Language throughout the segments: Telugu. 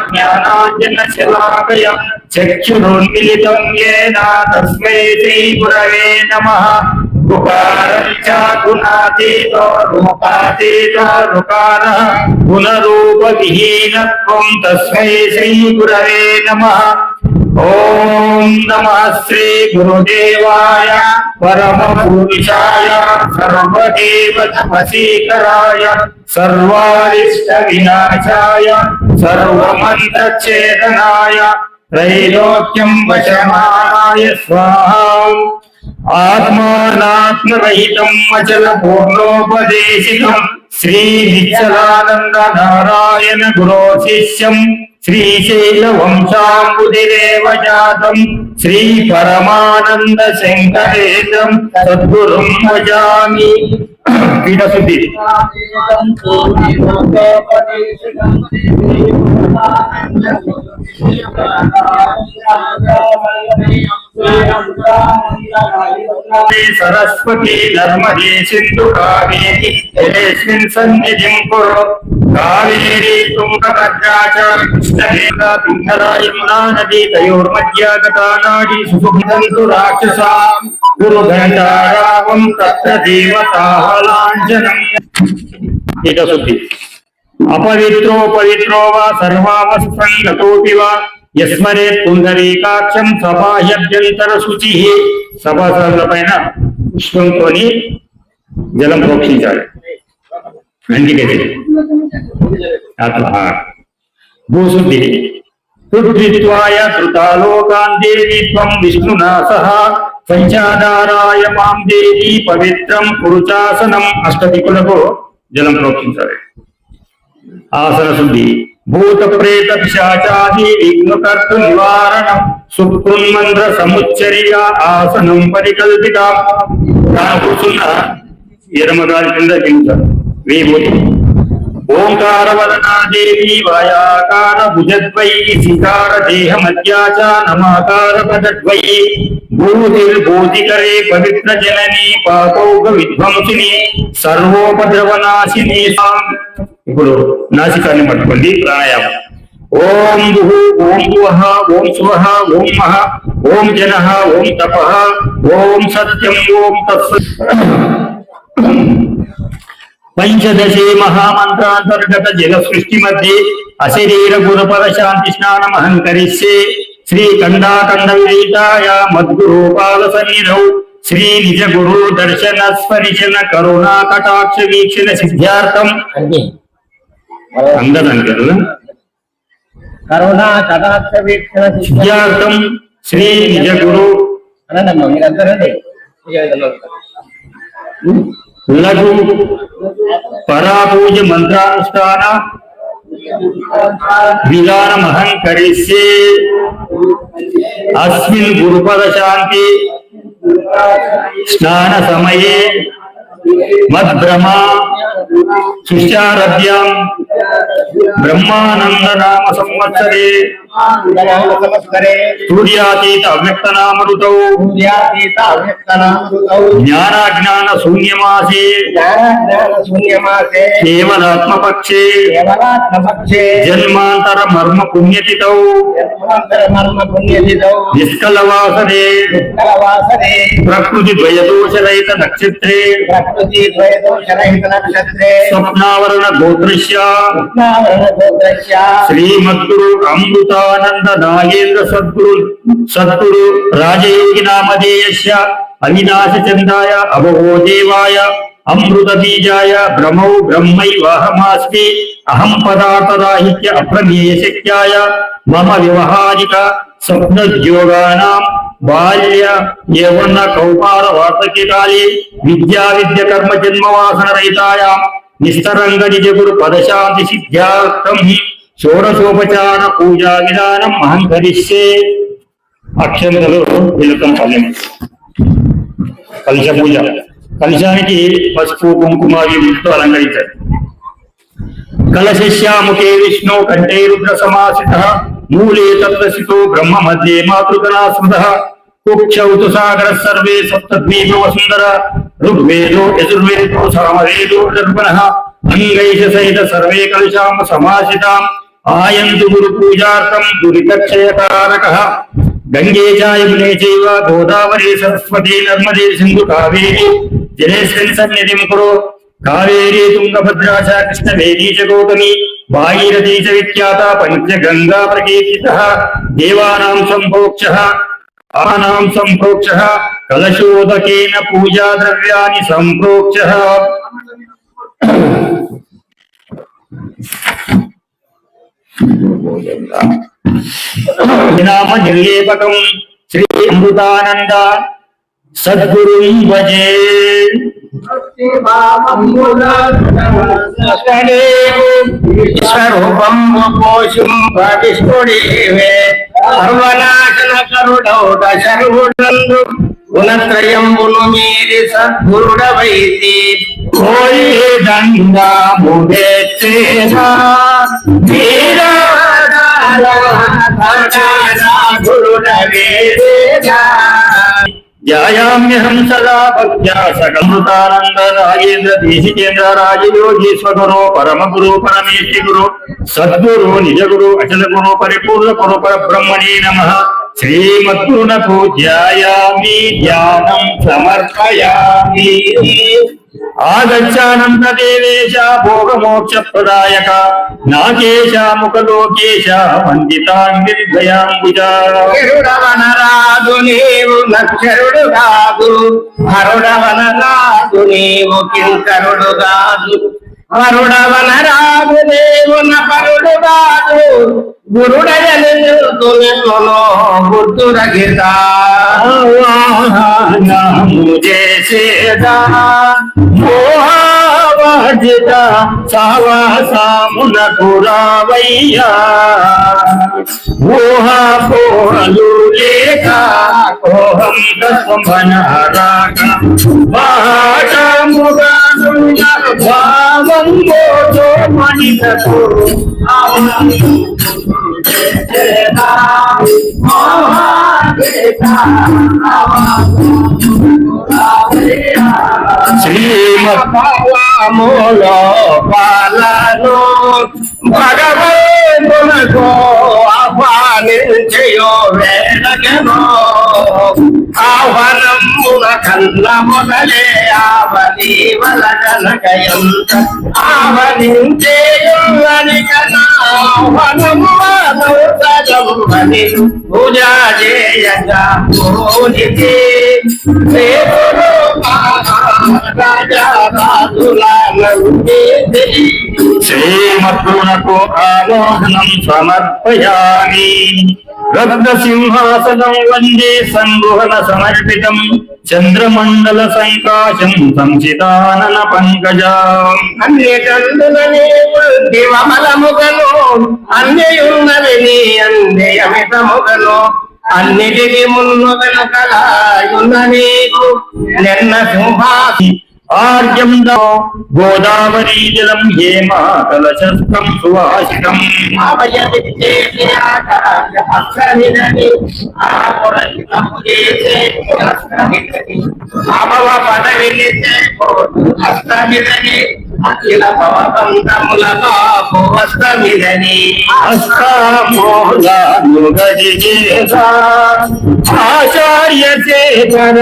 ज्ञानाञ्जनशलाकया चक्षुरुन्मिलितं येन तस्मै श्रीगुरवे नमः। गुणातीतो रूपातीतो ऋकारः गुणरूपविहीनत्वं तस्मै श्रीगुरवे नमः। ओम नमः श्री गुरुदेवाय परमपुरुषाय सर्वदेवतमसीकराय सर्वारिष्ट विनाशाय सर्वमन्त्रच्छेदनाय त्रैलोक्यं वशमानाय स्वाहा। आत्मानात्मरहितम् अचल पूर्णोपदेशितं श्री निश्चलानंद नारायण गुरो शिष्यं श्रीशैल वंशाम्बुधिरेव जातं श्री परमानंद शंकरेन्द्रं सद्गुरुं भजामि। पीठशुद्धि सरस्वती नर्मदे सिंधु कावेरी जलेस्मिन् सन्निधिं कुरु। कावेरी तुंगभद्रा च कृष्णवेगा पिङ्गला यमुना नदी तयोर्मध्यागता नाडी सुसुभिदन्तु राक्षसाम् गुरुघण्टारावं तत्र देवताः लाञ्छनम्। एतशुद्धि अपवित्रो पवित्रो वा सर्वावस्थं गतोऽपि वा यस्मरेत् पुंडरीकाक्षं सभाह्यभ्यन्तర शुचिः। సభాసదులపైన పుష్పంతోని జలం ప్రోక్షించాలి అందుకే భూశుద్ధి పృథ్వీత్వాయ ధృతాలోకాన్ దేవి త్వం విష్ణునా సహ పంచాధారాయ మాం దేవి పవిత్రం పురుషాసనం అష్టదిక్కులకు జలం ప్రోక్షించాలి। ఆసన శుద్ధి భూత ప్రేత పిశాచాది విఘ్నకర్తృ నివారణం సుకృన్మంత్ర సముచ్చర్య ఆసనం పరికల్పిత। కూర్చున్న ఎడమగాలి కింద దించాలి విభూతి। ఓంకార వదనా దేవి వాయాకార భుజద్వై శిఖార దేహ మధ్యాచ నమాకార పదద్వై భూతిర్భూతికరే పవిత్ర జనని పాపౌగ విధ్వంసిని సర్వోపద్రవనాశిని। ఇప్పుడు నాసికాన్ని పట్టుకోండి ప్రాణాయామం। ఓం భుః ఓం భువః ఓం శువః ఓం మహః ఓం జనః ఓం తపః ఓం సత్యం ఓం తత్సత్। పంచదశే మహామంత్రాంతర్గత జల సృష్టి మధ్య అశరీర గురుపద శాంతి స్నానమహం కరిష్యే। శ్రీ ఖండాఖండ విదితాయ మద్గురుపాద సన్నిధౌ శ్రీ నిజ గురు దర్శన స్పరిశన కరుణా కటాక్ష వీక్షణ సిద్ధ్యార్థం అందరంటారు కరుణా కటాక్ష వీక్షణ సిద్ధ్యార్థం శ్రీ నిజ గురు లఘు పరాపూజ మంత్రానుష్ఠాన విధానమహం కరిష్యే। అస్మిన్ గురుపద శాంతి స్నాన సమయే మద్బ్రహ్మ శిష్యారభ్యాం బ్రహ్మానంద నామ సంవత్సరే సూర్యాతీత అవ్యక్తనామృతౌ జ్ఞానాజ్ఞాన శూన్యమాసే కేవలాత్మపక్షే జన్మాంతర మర్మ పుణ్యతిథౌ నిష్కలవాసరే ప్రకృతి ద్వయదోషరహిత నక్షత్రే స్వప్నావరణ గోత్రస్య శ్రీమద్గురు అమృతానంద నాగేంద్ర సద్గురు రాజయోగి నామధేయస్య అవినాశ చందాయ అభవో దేవాయ అమృత బీజాయ బ్రహ్మౌ బ్రహ్మైవాహమాస్మి అహం పదార్థరాహిత్య అప్రమేయ శక్యాయ మమ వ్యవహారిక స్వప్నోద్యోగానాం బాల్య యౌవన కౌమార వార్ధక్య కాలే విద్యా విద్య కర్మ జన్మ వాసన రహితాయాం నిస్తరంగ నిజ గురు పదశాంతి సిద్ధ్యార్థం షోడశోపచార పూజా విధానం అహం కరిష్యే। అక్షంతలు తిలకం పల్లెం కలశ పూజ కలశానికి పసుపు కుంకుమ వీటితో అలంకరించారు। కలశశ్యాముఖే విష్ణు కంఠే రుద్ర సమాసిత మూలే తప్తసితో బ్రహ్మ మధ్యే మాతృగణాస్మృత కుక్షౌతు సాగర సర్వే సప్తద్వీప వసుంధర ఋగ్వేదో యజుర్వేదో సామవేదో దర్పణః అంగైష సహిత సర్వే కలశాం సమాసితాం ఆయంతు గురు పూజార్థం దురితక్షయకారకః గంగే చ యమునే చైవ గోదావరి సరస్వతి నర్మదే సింధు కావేరి జలేస్మిన్ సన్నిధిం కురు కావేరీ తుంగభద్రా చ కృష్ణవేణీ చ గౌతమి భాగీరథీ చ విఖ్యాత పంచగంగా ప్రకీర్తితః దేవానాం సంభోక్షః ఆనాం సంప్రోక్షః కలశోదకేన పూజా ద్రవ్యాని సంప్రోక్షః నామ నిర్లేపకం శ్రీ అమృతానంద సద్గురుం భజే స్వరూపం పోషం విష్ణుడేవే సర్వనాశన కరుడౌట శర్వుడందు గుణత్రయంబును మీరి సద్గురుడవైతి కోయి దండా ముగేతేనా ధ్యాయామ్యహం సదా భక్త్యా సకమృతానంద రాజేంద్ర దేశికేంద్ర రాజయోగీశ్వరో పరమ గురు పరమేశ్వరి గురు సద్గురు నిజ గురు అచల గురు పరిపూర్ణ గురు పరబ్రహ్మణే నమః శ్రీమద్గురునకు ధ్యాయామి ధ్యానం సమర్పయామి ఆగచ్చానంద దేవేశ భోగమోక్ష ప్రదాయక నాకేశ ముఖలోకేశ వందితాంగిర్భయాంబుజ రాదు నీవు లక్షరుడు కాదు హరుడవనరాదు నీవు కింకరుడు కాదు వరుడవనరాదు నీవు నపరుడు కాదు గురుడయను గుర్తురగిత చేసేదా మోహావర్జిత సావాసామునకు రావయ్యా ఊహాపోహలు లేక కోహం కస్మనరాక బాటముగా భావం పోతో మనిషకు శ్రీమూలో పాలను భగవంతునకు ఆహ్వానించయో వేళకెనో ఆహ్వానమున కన్న మొదలే ఆవని వలకనకయంత ఆహ్వానించేయుని కన్నా ఆహ్వానముని పూజా చేయగా పూజితే శ్రీమద్గురునకు ఆవాహనం సమర్పయామి రత్న సింహాసనం వందే సంగృహణ సమర్పితం చంద్రమండల సంకాశం సంచితానన పంకజం అన్యకందునని దివమలముగను అన్యయున్నవి నీ అన్యయమితముగను అన్నిటికి మున్నుగను కలాయున్న నీకు నిన్న సింహాసి ఆర్యం గోదావరీ జలం హేమ కలశస్తం సువాసికం అఖిల భవబంధముల బాబు వస్తమిదని ఆచార్య చేతన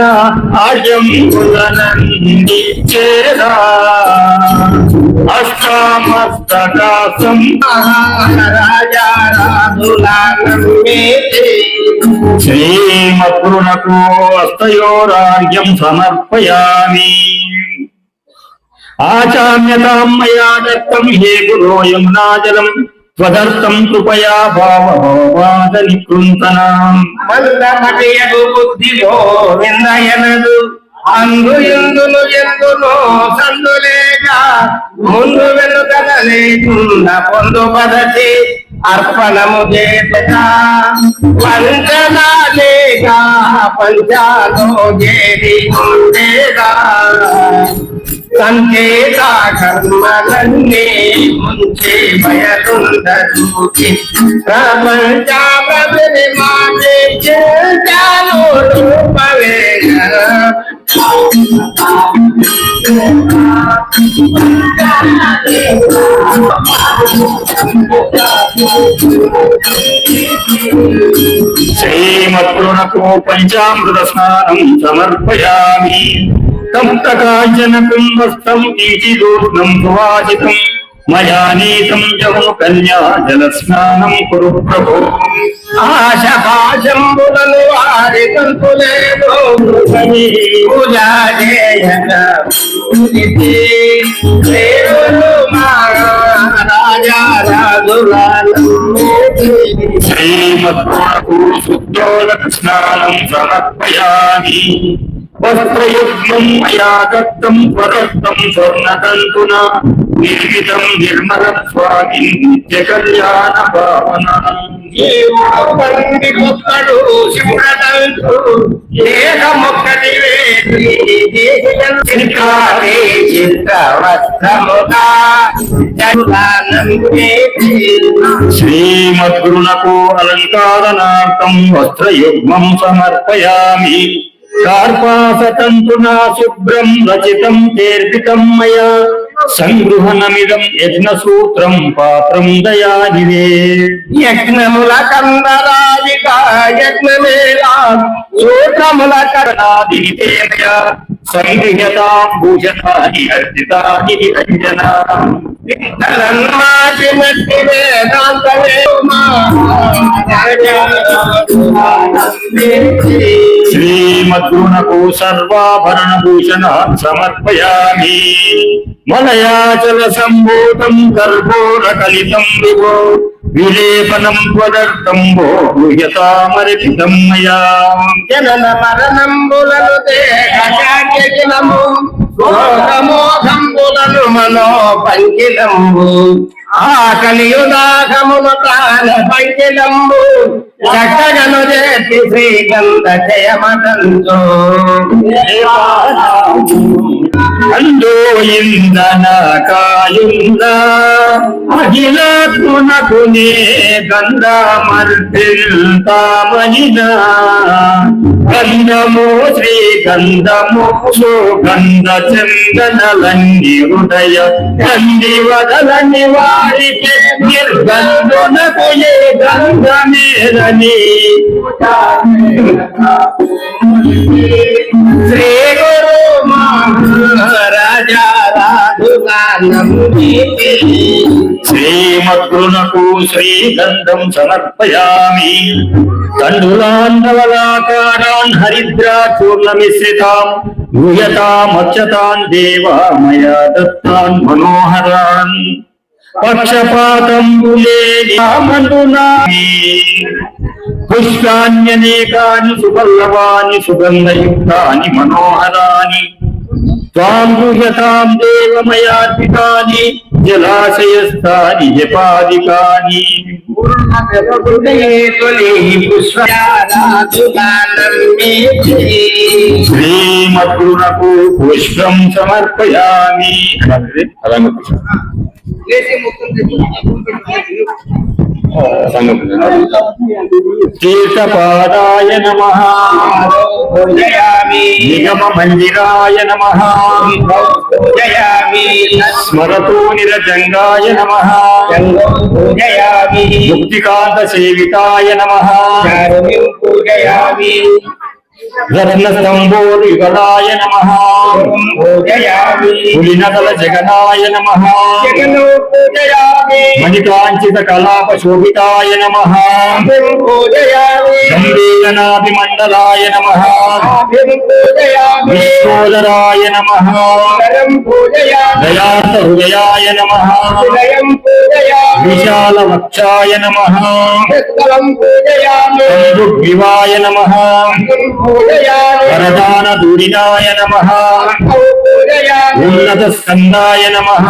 ఆర్యం కులనంది చేరా అష్టామస్తకాసం శ్రీమద్గురునకు హస్తయోరార్ఘ్యం సమర్పయామి ఆచామ్యతాం మయా దత్తం హే గురో యమునాజలం త్వదర్థం కృపయా భావవాద నికృంతనాం మందమటియగు బుద్ధిలో విందయనదు అందు ఎందును ఎందును సందులేక ముందు వెనుకల లేకుండా పొందు పదచి అర్పణము చేత పంచనా లేక పంచాలో చేరి ఉండేదా సంకేత కర్మలన్నీ ముంచే భయలుందూకి ప్రపంచ ప్రజని మాటే చేశాను రూపవేగ శ్రీమద్గురునకు పంచామృత స్నానం సమర్పయామి తప్తకాంచనకం వస్త్రం కించిదూర్ణం సువాసితం మయా నీతం జము కన్యా జల స్నానం కురు ప్రభో ఆశపాశంబులను వారి కంతులేదో పూజా చేయక పూజితే దేవులు మా రాజా రాజులను శ్రీమద్గురునకు శుద్ధోదక స్నానం సమర్పయామి వస్త్రయుగ్మం మయా దత్తం స్వరత్తం స్వర్ణతంతున నిర్మితం నిర్మల స్వామి నిత్య కళ్యాణ భావన పండి మొక్కడు శివుడనంతు దేహ మొక్కటి చిత్రవస్త్రముగా శ్రీమద్గురునకు అలంకారనార్థం వస్త్రయుగ్మం సమర్పయామి కార్పాసతంతునా శుభ్రం రచితం తీర్పితం మయా సంగృహణమిదం యజ్ఞసూత్రం పాత్రం దయానివే యజ్ఞముల కందరాజిక యజ్ఞమేలా సూత్రముల దివితేమయ సంగృహ్యతాం భూషణాని అర్జితాని నిరంజన కరణమాచినట్టి వేదాంతమే శ్రీమద్గురునకు సర్వాభరణ భూషణ సమర్పయామి మలయాచల సంభూతం కర్పూర కలితం విభో విలేపనం త్వదర్థం భో భూయతామర్పితం మయా జనన మరణంబులను దేహము మోహంబులను మనో పంకిలంబు ఆకలియుదాకమును ప్రాణ పంకిలంబు చక్కగను చేతి శ్రీగంధ జయమదంతో అందో ఇందన కాయుంద అఖిలాత్మునకు నే గంధమర్పిల్తామనిన గంధము శ్రీగంధము సుగంధ చందనలన్ని హృదయ గంధి వదలని వారికి నిర్గంధునకు ఏ గంధమేదని శ్రీ గురు మహారాజా శ్రీమద్గురునకు శ్రీగంధం సమర్పయామి తండులాండవలాకారాన్ హరిద్రా చూర్ణమిశ్రితాం భూయతామక్షతాన్ దేవా మయా దత్తాన్ మనోహరాన్ పక్షపాతంబులేని పుష్పాన్యనేకాని సుపల్లవాని సుగంధయుక్తాని మనోహరాని త్వాం గృహ్యతాం దేవమయార్పితాని జలాశయస్థాని జపాదికాని శ్రీమద్గురునకు పుష్పం సమర్పయామి తీర్థపాదాయ నమః నిగమ మందిరాయ నమః స్మరతో నిరజంగాయ నమః ముక్తికాంత సేవితాయ నమః రత్నస్తంభోయుగలాయ నమః పులినదల జగనాయ నమః మణికాంచిత కలాప శోభితాయ నమః సంవేదనాభిమండలాయ నమః విశ్వోదరాయ నమః దయార్థ హృదయాయ నమః విశాల వక్షాయ నమః సంభుగ్వివాయ నమః వరదాన దూరినాయ నమః ఉన్నత స్కందాయ నమః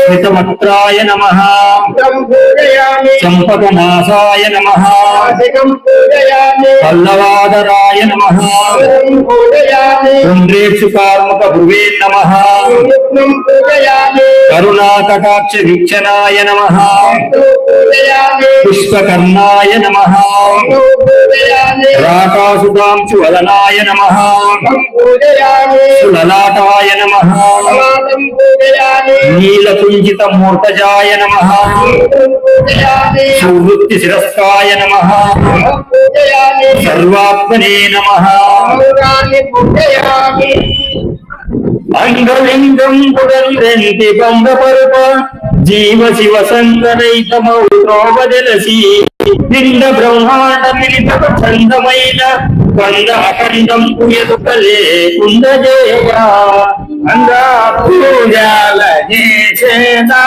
స్మితవక్త్రాయ నమః చంపకనాసాయ నమః పల్లవాదరాయ నమః పుండ్రేక్షుకార్ముక భువే నమః కరుణాకటాక్ష వీక్షణాయ నమః పుష్పకర్ణాయ నమః పూజయామి రాకాసుతాంశు వదనాయ నమః పూజయామి లలాటాయ నమః లలాటం పూజయామి నీలకుంజిత మూర్తజాయ నమః పూజయామి సువృత్తి శిరస్కాయ నమః పూజయామి సర్వాత్మనే నమః గౌరాన్ని పూజయామి అంగలింగం పురంతి బంధపరుప జీవ శివ సంగరైతమౌద్రోవదలసి నిండ బ్రహ్మాండ మిలిత చందమైన కంద అఖండం ఎదుకలే కుందజేయ అంగా పూజాల చేసేదా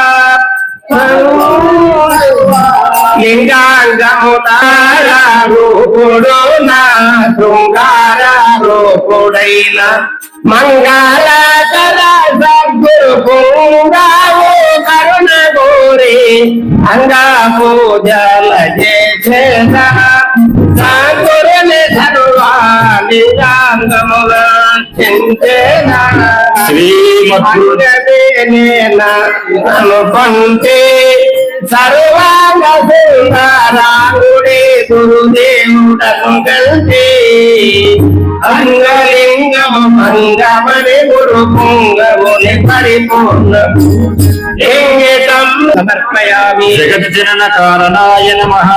లింగాంగము తారారూపుడు నా శృంగారూపుడైన మంగళకర సద్గురు పూంగావు కరుణ గోరి అంగా పూజల చేసేద సద్గురుని సర్వాలింగాంగముగా చింతేనా అనుపంతే సర్వాంగ సుందరాంగుడే గురుదేవుడను కంటే అంగలింగము మంగమని గురు పుంగముని పరిపూర్ణ లింగితం సమర్పయామి జగజ్జనన కారణాయ నమః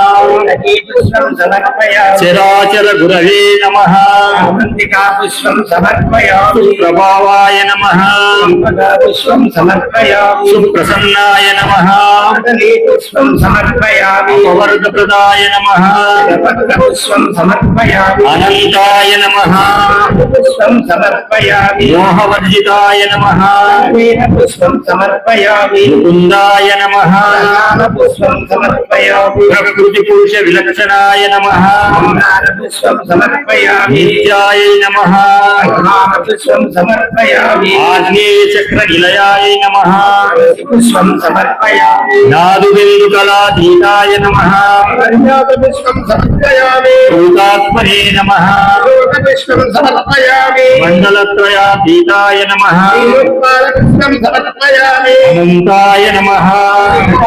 పుష్పం సమర్పయామి చరాచర గురవే నమః అవంతికా పుష్పం సమర్పయామి ప్రభావాయ నమః పుష్పం సమర్పయామి సుప్రసన్నాయ నమః పుష్పం సమర్పయామి పవర్గప్రదాయ నమః పుష్పం సమర్పయామి అనంతాయ నమః పుష్పం సమర్పయామి మోహవర్జితాయ నమః పుష్పం సమర్పయామి ముకుందాయ నమః పుష్పం సమర్పయామి ప్రకృతి పురుష విలక్షణాయ నమః పుష్పం సమర్పయామి నిత్యాయ నమః పుష్పం సమర్పయామి ఆగ్నేయ చక్ర నిలయాయ నమః పుష్పం సమర్పయామి నాదు బిందు కళాతీతాయ నమః పుష్పం సమర్పయామి భూతాత్మనే నమః పుష్పం సమర్పయామి మండలత్రయాతీతాయ నమః పుష్పం సమర్పయామి అనంతాయ నమః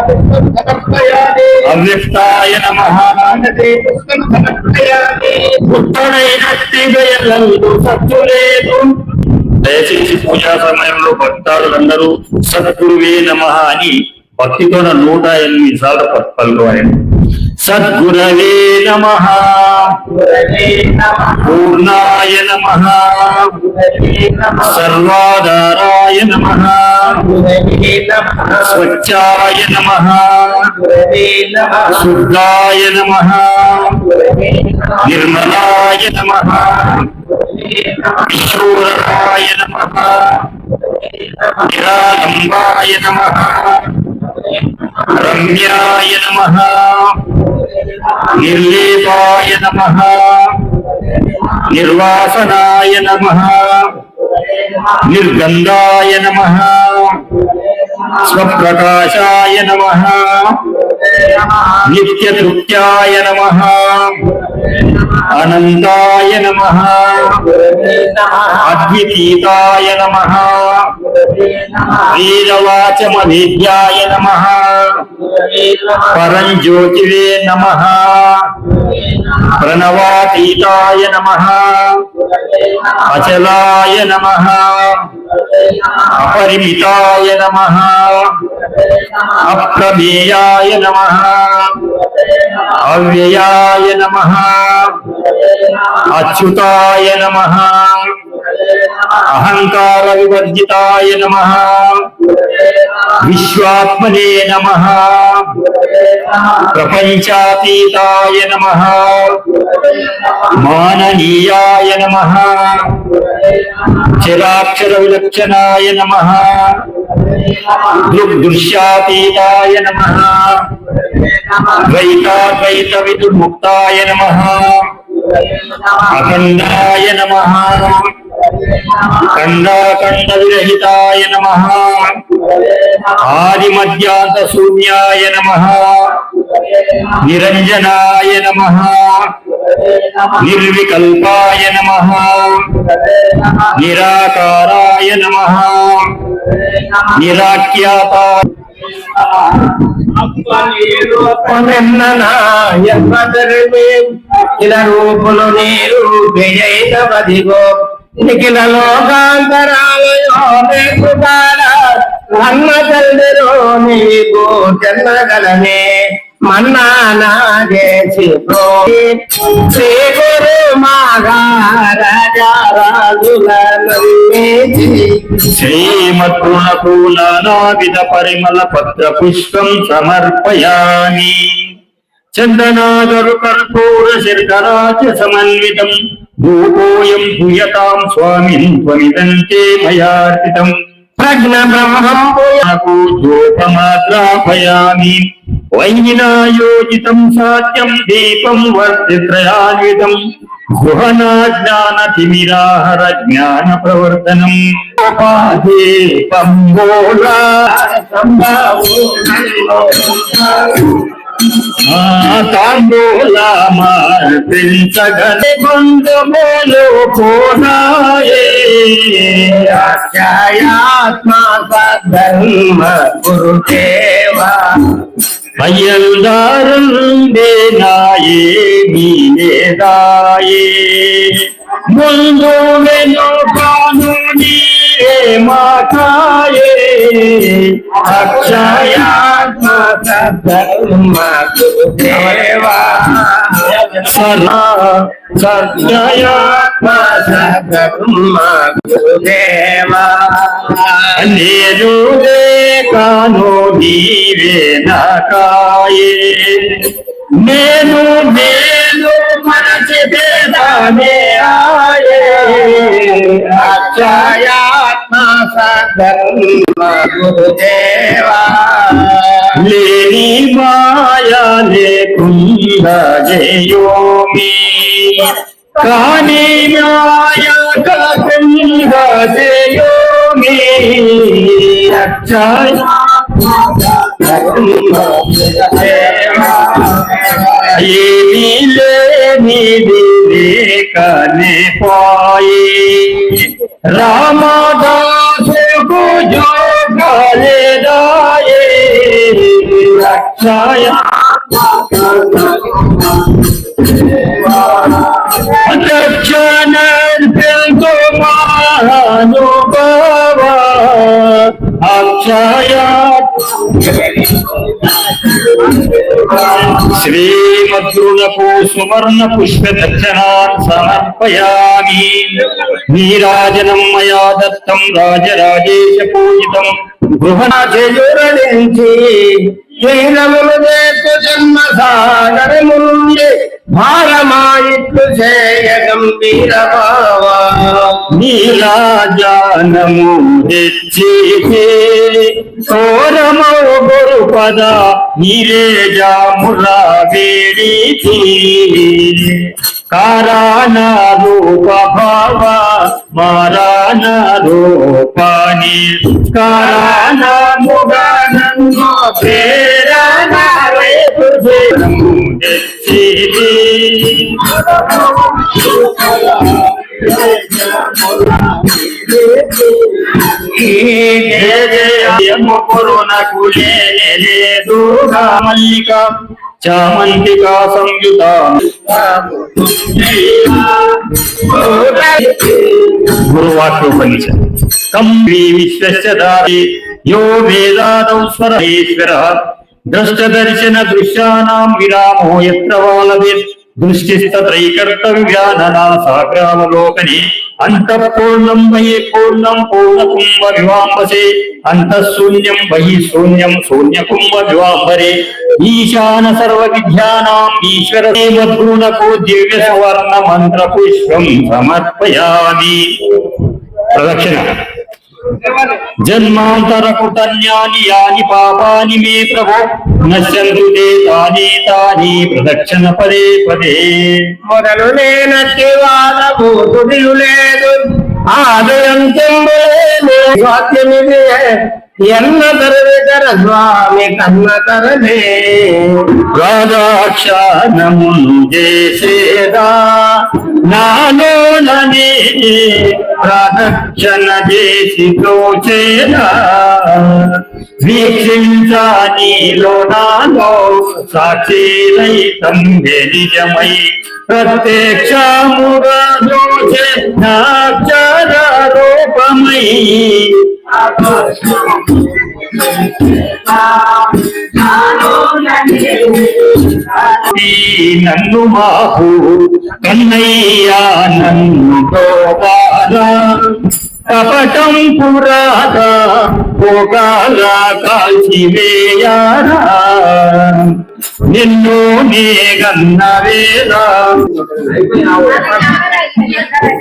పుష్పం సమర్పయామి అవ్యక్తాయ నమః పుష్పం సమర్పయామి పుట్టడైనట్టి దయలందు సత్తులేదు. దయచేసి పూజా సమయంలో భక్తాదులందరూ సద్గురువే నమః అని భక్తితో 108 సార్లు పలుకోవాలి. సద్గురవే నమః పూర్ణాయ నమః సర్వాధారాయ నమః స్వచ్ఛాయ నమః శుద్ధాయ నమః నిర్మలాయ నమః విశ్వరాయ నమః నిరాలంబాయ నమః రమ్యాయ నమః నిర్లేపాయ నమః నిర్వాసనాయ నమః నిర్గంధాయ నమః స్వప్రకాశాయ నమః నిత్యతృప్త్యాయ నమః అనంతాయ నమః అద్వితీతాయ నమః వేదవాచమవేద్యాయ నమః పరంజ్యోతివే నమః ప్రణవాతీతాయ నమః అచలాయ నమః అపరిమితాయ నమః అప్రమేయాయ నమః అవ్యయాయ నమః అచ్యుతాయ నమః అహంకార వివర్జితాయ నమః విశ్వాత్మనే నమః ప్రపంచాతీతాయ నమః మాననీయాయ నమః చిరాక్షర విలక్షణాయ నమః దృగ్దృశ్యాతీతాయ నమః ద్వైతాద్వైత విదుర్ముక్తాయ నమః అఖండాయ నమః ఖండాఖండ విరహితాయ నమః ఆదిమధ్యాంత శూన్యాయ నమః నిరంజనాయ నమః నిర్వికల్పాయ నమః నిరాకారాయ నమః నిరాఖ్యాతాయ ఇలా రూపులు నీరు విజయవదిగో నిఖిల లోకాంతరాలయో అన్న తల్లిరో నీకు చెన్నగలనే మన్నానా చేసి శ్రీ గురు మహారాజుల శ్రీమద్గుణకు నానావిధ పరిమళ పత్ర పుష్పం సమర్పయామి చందనాగరు కర్పూర శర్కరాచ సమన్వితం ధూపోయం భూయతాం స్వామిన్ త్వమిదంతే మయార్పితం ప్రజ్ఞ బ్రహ్మం ధూపమాత్రాపయామి వైనాయోజితం సాధ్యం దీపం వర్తిత్రయాన్వితం గృహనా జ్ఞానతిమిరాహర జ్ఞాన ప్రవర్తనం తాంబూలమార్పించగని బంధములు పోనాయే ఆత్మ ధర్మ గురుదేవా అయ్యల్దారుండే నాయే మీదాయే ముందు వెనుకాను నీరే మాతాయే అక్షయాత్మ ధర్మ గురుదేవా సత్యాత్మ ధర్మ గురుదేవా నేను కాను నీవే నాకాయే నేను మనచిదానే ఆయే అక్షయాత్మ ధర్మ గురుదేవా లేని మాయా లేకుండా జయోమి కానీ మాయా కాకుండా జయోమి ఏమీ లేనిది లేకనే పోయి రామదాసుకు జోగలేదాయే రక్షాయ రక్షణర్పిల్తో మహానుభావ అక్షయా శ్రీమద్గురులకు సువర్ణ పుష్ప దర్శనాన్ సమర్పయామి నీరాజనం మయా దత్తం రాజరాజేశ పూజితం గృహనాథురించి జైనములు దేకు జన్మ సాగరముండి భారమాయిట్లు చేయ గంభీర భావా నీరాజానము తెచ్చి తోరమో గురు పద నీరేజాముల వేడిచి కారాన రూప భావ మారాన రూపాని కారాన ముగానందో ప్రేరణ రేపు తెచ్చి మల్లిక చామంతికా సంయుత గురువాక్యోపనిషత్ కంబీ విశ్వస్యదారి యో వేదాదౌ స్వరేశ్వర ద్రష్టదర్శన దృశ్యానాం విరామో యత్ర వాలవేత్ దృష్టిస్తైకర్తవ్యాననా సాగ్రామలోకని అంతఃపూర్ణం బహి పూర్ణం పూర్ణకుంభ వివాంబసే అంతఃశూన్యం బహి శూన్యం శూన్యకుంభ వివాంబరే ఈశాన సర్వ విద్యానాం ఈశ్వర దేవద్గుణకు దివ్య సువర్ణ మంత్ర పుష్పం సమర్పయామి. ప్రదక్షిణ. జన్మాంతర కృతన్యాని యాని పాపాని మే ప్రభో నశ్యంతు తే తాని తాని ప్రదక్షిణ పదే పదే. మొదలు నేనట్టి వాదభూతుడియు లేదు ఆదయం చెంబులేని స్వాత్యమిదే ఎన్న తరవికర స్వామి కన్న తరలే రాధాక్షానమును చేసేదా నాలోననే ప్రదక్షిణ చేసి తోచేదా వీక్షించా నీలో నాలో సాక్షిరహితం నిజమై ప్రత్యక్షముగా దోచే నాక్షర రూపమై నన్ను మాకు కన్నయ్యా నన్ను గోపాలా కపటం పురాగా పోగాల కాల్చివేయారా నిన్ను నే గన్న వేళ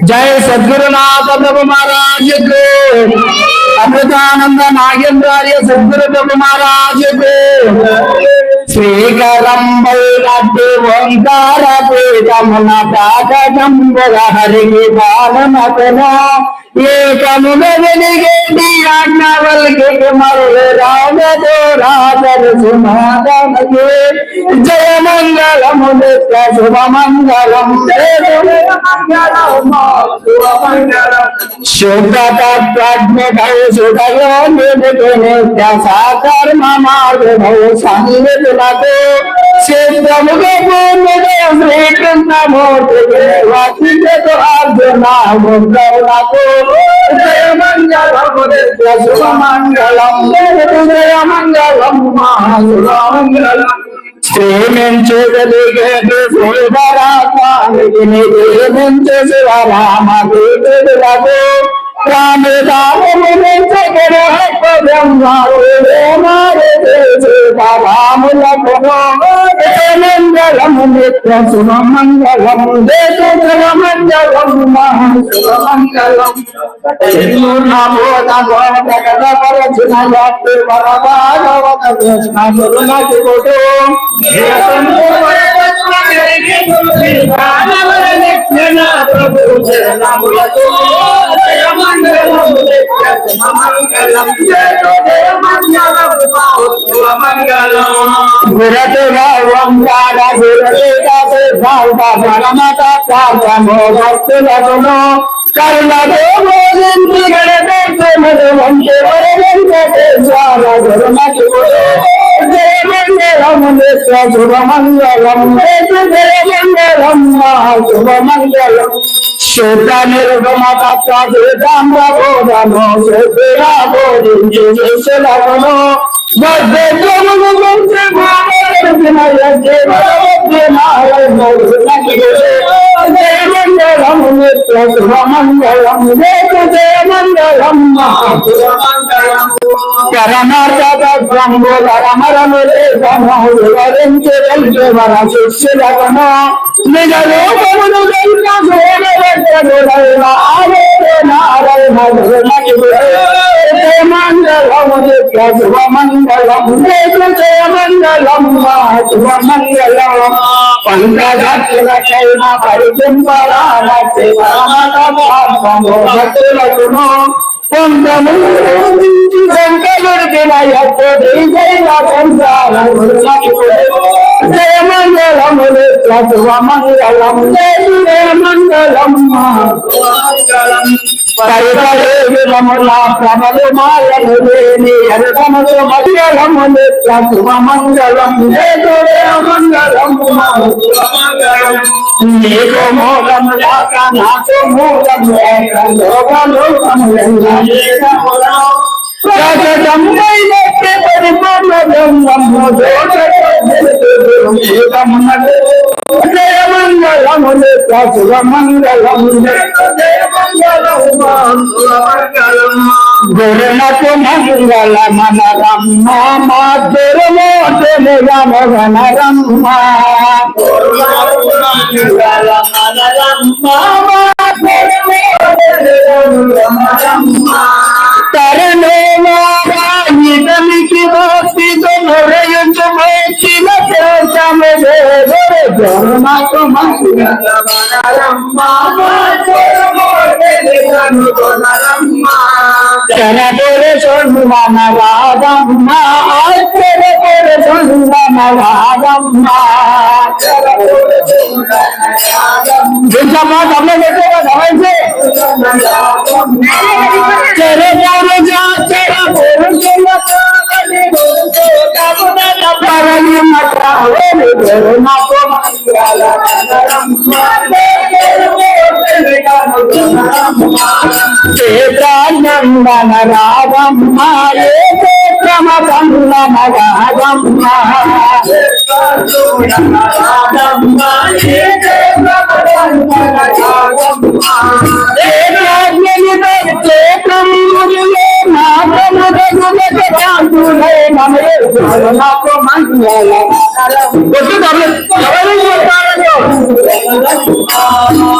जय सद्गुरुनाथ प्रभु महाराज को अमृतानंद नागेंद्रार्य सद्गुरु प्रभु महाराज को श्रीकरं वैराग्य ओंकार पीठम नाटकं हरि बालमतनो ఏకముగా వెలిగేటి ఆజ్ఞావల్కి మరులు రాగదో రాజర సుమాదనకి జయమంగళము నిత్య శుభమంగళం శుద్ధతత్వజ్ఞకౌ సుధయో నిధికి నిత్య సాకర్మ మార్గమౌ సంగతులకు సిద్ధముగా పూర్ణుడు శ్రీకృష్ణమూర్తికి వసించదు అర్జున ముద్దవులకు జయమంగళం నిత్య శుభమంగళం జయమంగళం మహాశుభమంగళం శ్రీమించగలిగే శివరామానికి నిధిమించు శివరామ దేవులకు మంగళము నిత్య శుభమంగళం దేశమంగళం మహాశుభమంగళం పరచిన వరభాగవత కృష్ణ గురునటి కొడు గురతుగా ఓంకార భక్తులను కరుణతో బోధించి గణపతి వంటి వెంకటేశ్వర గురునటి జయమంగళం నిత్య శుభమంగళం జయమంగళం మహాశుభమంగళం శుద్ధ నిర్గమ తత్వ సిద్ధాంతబోధను శుద్ధిగా బోధించి శిష్యులను బద్ధమును గురించి జయమంగళం నిత్య శుభమంగళం జయమంగళం మహాశుభమంగళం కరణమరము లేఖను వివరించి వెళ్తే మన శిష్యులను నిజ రూపమును జయమంగళం నిత్య శుభమంగళం జయమంగళం శుభమంగళం పంకజాతులకైన పరిచింపరానట్టి భక్తులకును శంకరుడిన జయమంగళం నిత్య శుభమంగళం జయమంగళం పరిపరేముల ప్రబలు మాయను లేని ఎరగములు మంగళము నిత్య శుభమంగళం జయమంగళం నీకు మూలము లేక నాకు మూలము లేక లోకలోకములంగా జయమంగళము నిత్య శుభమంగళం గురునకు మంగళ మనరమ్మ మా దుర్మోచను రమగణరమ్మ తరణోమారాయితనికి భక్తితో నొరయుచు వచ్చిన చేతము జన్మకు తెరపొరు సొందన రాధమ్మ తెరపొరు సొందన రాధమ్మ నందన రాధమ్మ క్రమ నందన రాధమ్మ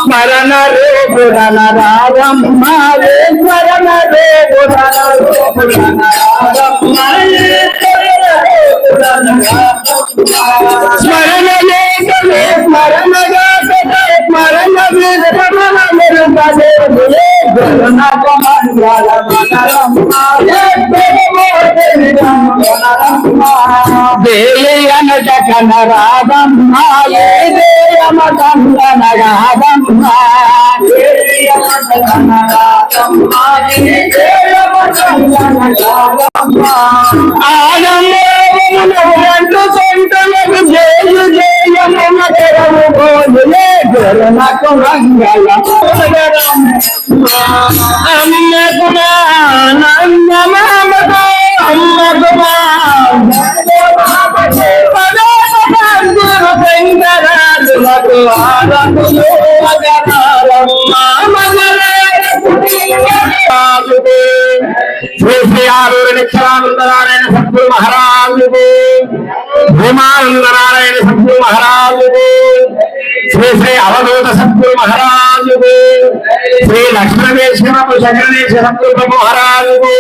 స్మరణ రే పురణ రాధమ్మ స్మరణ రే పురణ స్మరణ స్మరణ స్మరణ దేయనటకన రాధమ్మ దేయమ కందన రాధమ్మ ఆనందు సొంతలకు జయు జయమ తెరవు కోదులే నాకు మంగళ అమ్మకుమా నందమామతో అమ్మకుమా శంకరాదులకు ఆనందులు శ్రీ శ్రీ ఆరూరు నిత్యానందనారాయణ సద్గురు మహారాజుకు భీమానందనారాయణ సద్గురు మహారాజుకు శ్రీ శ్రీ అవధూత సద్గురు మహారాజుకు శ్రీ లక్ష్మణేశ్వరపు శంకరేశ సద్గురు మహారాజుకు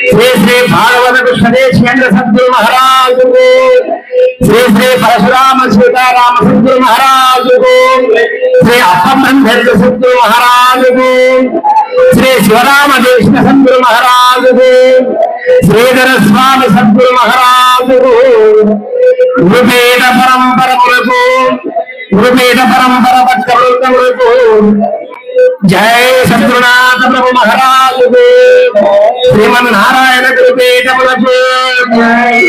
శ్రీ శ్రీ భాగవత కృష్ణదేశేంద్ర సద్గురు మహారాజుకు శ్రీ శ్రీ పరశురామ సీతారామ సద్గురు మహారాజుకు శ్రీ అప్పంధర్ సద్గురు మహారాజుకు శ్రీ శివరామ దేశ సద్గురు మహారాజుకు శ్రీధర స్వామి సద్గురు మహారాజుకు గురుపీఠ పరంపరములకు గురుపీఠ పరంపర భక్తవృందములకు జై సద్గురునాథ ప్రభు మహారాజుకు శ్రీమన్నారాయణ గురుపీఠములకు జై